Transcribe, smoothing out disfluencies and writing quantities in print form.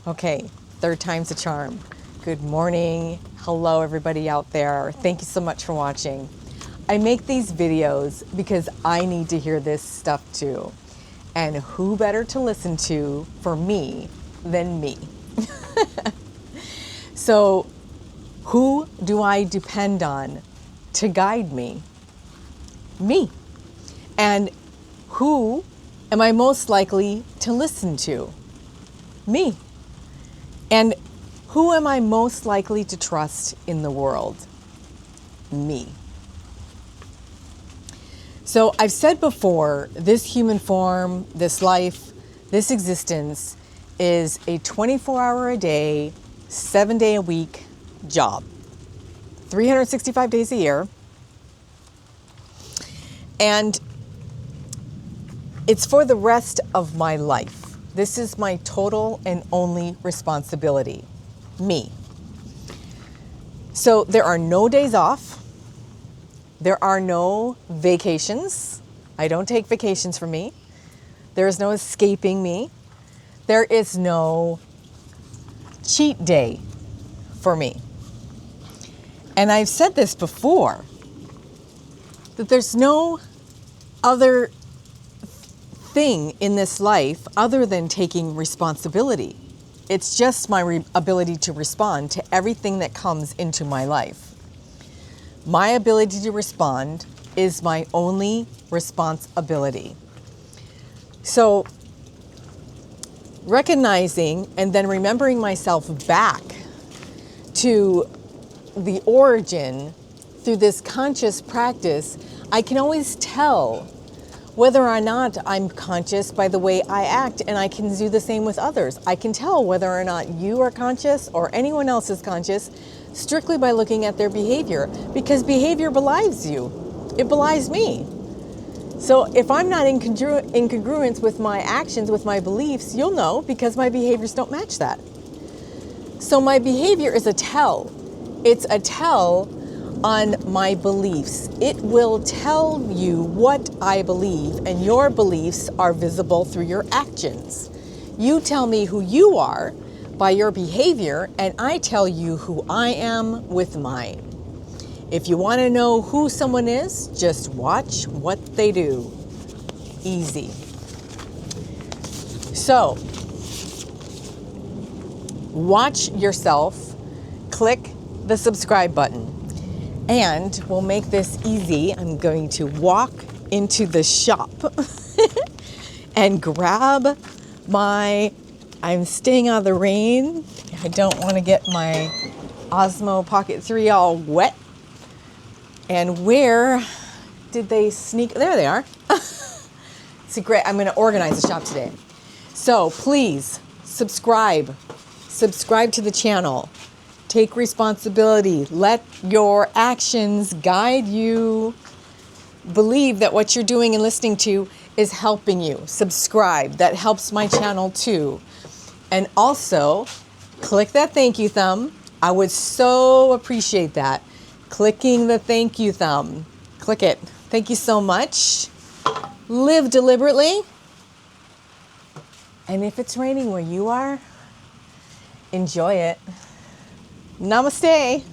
Okay, third time's a charm. Good morning. Hello, everybody out there. Thank you so much for watching. I make these videos because I need to hear this stuff too. And who better to listen to for me than me? So, who do I depend on to guide me? Me. And who am I most likely to listen to? Me. And who am I most likely to trust in the world? Me. So I've said before, this human form, this life, this existence is a 24-hour a day, 7-day a week job. 365 days a year. And it's for the rest of my life. This is my total and only responsibility. Me. So there are no days off. There are no vacations. I don't take vacations for me. There is no escaping me. There is no cheat day for me. And I've said this before, that there's no other thing in this life other than taking responsibility. It's just my ability to respond to everything that comes into my life. My ability to respond is my only responsibility. So, recognizing and then remembering myself back to the origin through this conscious practice, I can always tell whether or not I'm conscious by the way I act, and I can do the same with others. I can tell whether or not you are conscious or anyone else is conscious strictly by looking at their behavior, because behavior belies you. It belies me. So if I'm not in congruence with my actions, with my beliefs, you'll know, because my behaviors don't match that. So my behavior is a tell. It's a tell on my beliefs. It will tell you what I believe, and your beliefs are visible through your actions. You tell me who you are by your behavior, and I tell you who I am with mine. If you want to know who someone is, just watch what they do. Easy. So, watch yourself, click the subscribe button. And we'll make this easy. I'm going to walk into the shop and grab I'm staying out of the rain. I don't want to get my Osmo Pocket 3 all wet. And where did they sneak? There they are. It's great. I'm going to organize the shop today. So please subscribe to the channel. Take responsibility. Let your actions guide you. Believe that what you're doing and listening to is helping you. Subscribe. That helps my channel too. And also, click that thank you thumb. I would so appreciate that. Clicking the thank you thumb. Click it. Thank you so much. Live deliberately. And if it's raining where you are, enjoy it. Namaste.